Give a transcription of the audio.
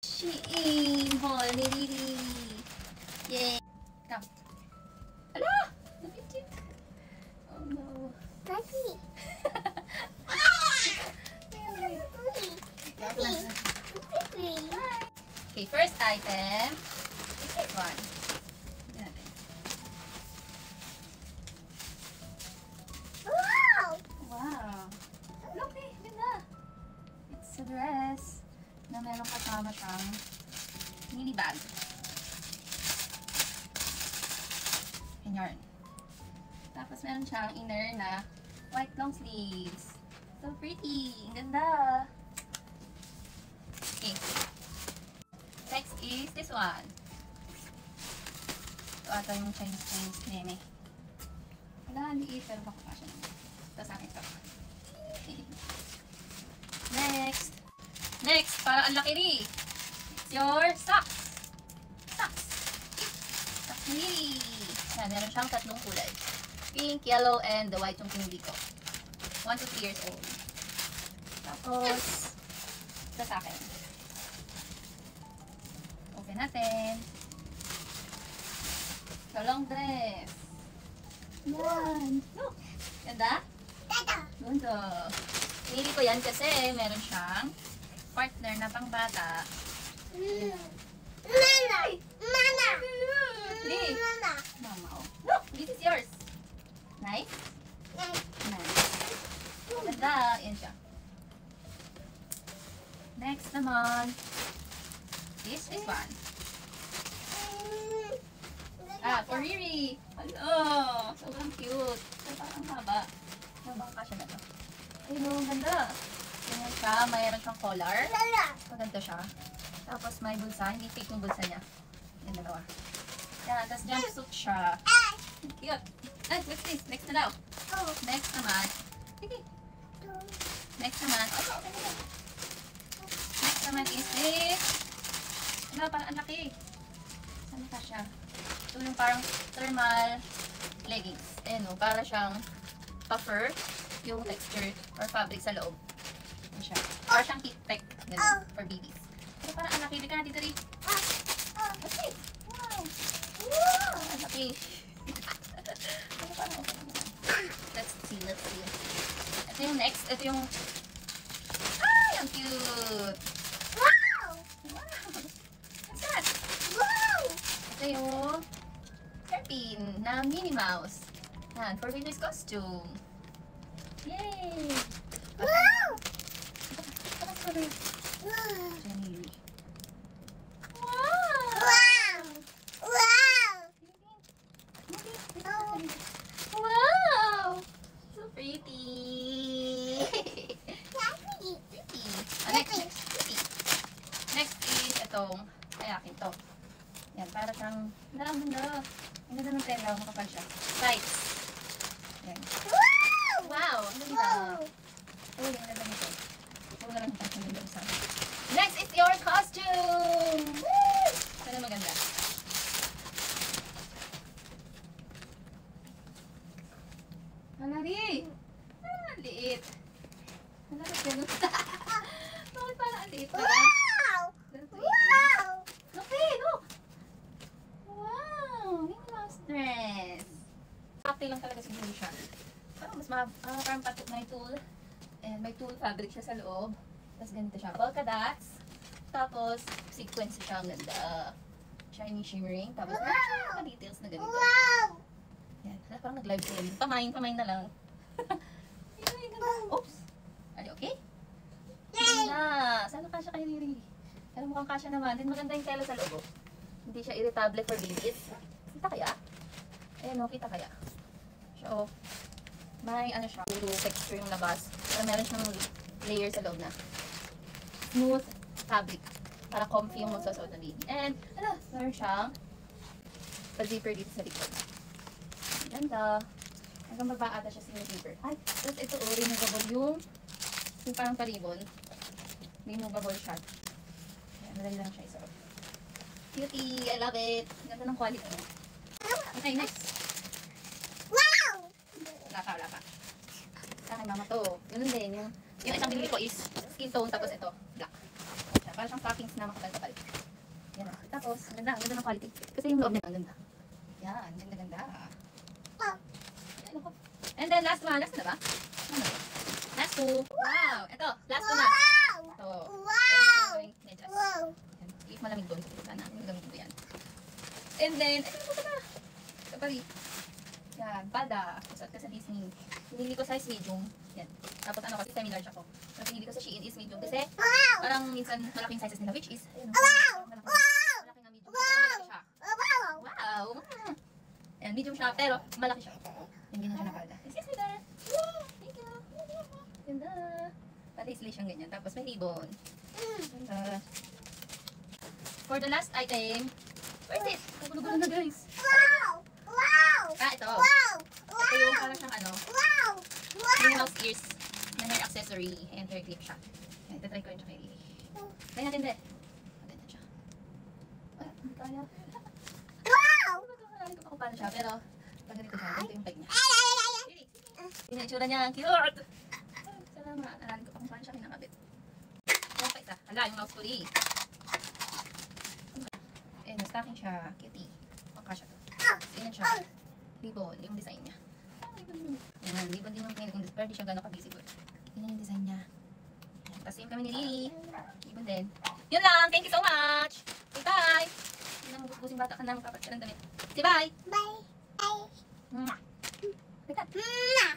Shein Holiday. Yay. Come. Ala! Napitid. Oh no. Daddy. Okay, first item. This one. Tignan natin. Wow! Wow. Look eh, ganda. It's a dress na meron kasama siyang mini bag. And yarn. Tapos meron siyang inner na white long sleeves. So pretty. Ang ganda. Okay. Next is this one. Ito ata yung Chinese meme. Wala, liit. Pero baka pa siya naman. Ito sa akin ito. Okay. Next, para ang laki rin. It's your socks. Socks ni. Yan, meron siyang tatlong kulay. Pink, yellow, and the white yung pinili ko. 1 to 3 years old. Tapos, ito sa akin. Open natin. So, long dress. Yan. Look. Ganda? Ganda. Pinili ko yan kasi meron siyang partner na pang bata. Mama! Hey. Mama! Mama, oh. Look, this is yours. Nice? Nice. Ganda. Yan siya. Next naman is this one. For Riri. Hello. Sobrang cute. So, parang haba. Habang kasya na to. Ayun, ang ganda. Ganyan siya. Mayroon siyang collar. Maganda siya. Tapos may bulsa. Hindi fake yung bulsa niya. Yan, dalawa. Yan. Tapos jumpsuit siya. Cute. What's this? Next na daw. Next naman. Sige. Next naman. Okay na. Next naman is this. Ano, parang ang laki. Saan ka siya? Ito yung parang thermal leggings. Ayan o, para siyang puffer yung texture or fabric sa loob. Ayan siya. Para siyang heat tech for babies. Pero parang ang laki. Bika na dito rin. What's this? Wow. Ang laki. Pero parang okay naman. Let's see. Ito yung next. Ito yung... Ay! Ang cute! Wow! What's that? Ito yung hairpin na Minnie Mouse. Yan, for baby's costume. Yay! Wow! Jenny. Wow! Wow! So pretty! Next is itong kayakin to. Yan, para siyang ang ganda. Ang ganda ng tela, makapal siya. Tights. Yan. Wow! Ang ganda. Uy, ang ganda nito. Huwag na lang ito ang ganda sa akin. Next is your costume! Woo! Sana maganda. Malari! Ang liit. Malari ganun. Bakit parang ang liit pala? Look! Wow! Minnie Mouse dress. Sakti lang talaga siguro siya. Parang mas parang patok may tulle. And may tulle fabric siya sa loob. Tapos ganito siya. Polka dots. Tapos sequence siya. Ang ganda. Shiny shimmering. Tapos meron siya details na ganito. Yan. Parang nag-live stream. Pamain na lang. Oops! Are you okay? Ganda! Sana kasya kay Riri. Pero mukhang kasya naman. Din maganda yung tela sa loob. Hindi siya irritable for babies. Kita kaya? Ayan o, kita kaya? So, may ano siya, puro texture yung labas. Pero meron siyang layer sa loob na smooth fabric. Para comfy yung magsusuot ng baby. And, meron siyang pa-zipper dito sa likod. Ganda. Hanggang baba ata siya sa zipper. Ay, tapos ito removable yung parang paribon. Removable siya. Ayan, madali lang siya isuot. Cutie! I love it! Ganda ng quality. Okay, next. Wow! Wala pa. Sa akin mama to. Ganun din. Yung isang binili ko is skin tone tapos ito, black. Para siyang stockings na makapal-kapal. Yan o. Tapos, ang ganda ng quality. Kasi yung loob niya, ang ganda. Yan, ganda-ganda. Yan ako. And then, last one. Last na ba? Ano? Last two. Wow! Ito, last two na. Ito. Wow! Medyas. Wow! Yan. If malamig doon, sana. Yung gamitin ko yan. And then, ito na po na. Ito pa rin. Yan, bada. Kusot ka sa Disney. Pinili ko size medium. Yan. Tapos ano kasi semi-large ako. Ang pinili ko sa Shein is medium. Kasi parang minsan malaking sizes nila which is ayun, malaki na medium. Malaki siya. Wow! Wow! Ayan, medium siya pero malaki siya. Yung ganyan siya na bada. Excuse me there. Thank you. Ganda. Pati isli siyang ganyan. Tapos may ribbon. Ganda. For the last item, where's it? Nagulo-gulo na guys. Wow! Wow! Ah, ito. Wow! Ito yung parang siyang ano, Wow! Minnie Mouse ears na hair accessory and hair clip siya. Ayan, itatry ko yun siya kay Lily. Try natin din. Maganda siya. Ay, hindi kaya. Wow! Hindi ko pa kung paano siya, pero pag ganito siya, ganito yung peg niya. Lily, yun yung itsura niya, ang cute! Salamat, nalalim ko pa kung paano siya kinakabit. Yung pa isa, hala, yung mouse ko rin. Ayan, stocking siya, cutie. Pangka siya to. Ganyan siya. Ribbon, yung design niya. Yan, ribbon din yung pinili kong design. Pero di siya gano'n ka-visible. Yan yung design niya. Yan, tapos same kami ni Lily. Ribbon din. Yun lang, thank you so much! Say bye! Hindi na mabusing bata ka na, magpapat ka ng damit. Say bye! Bye! Bye! Mwah! Like that. Mwah!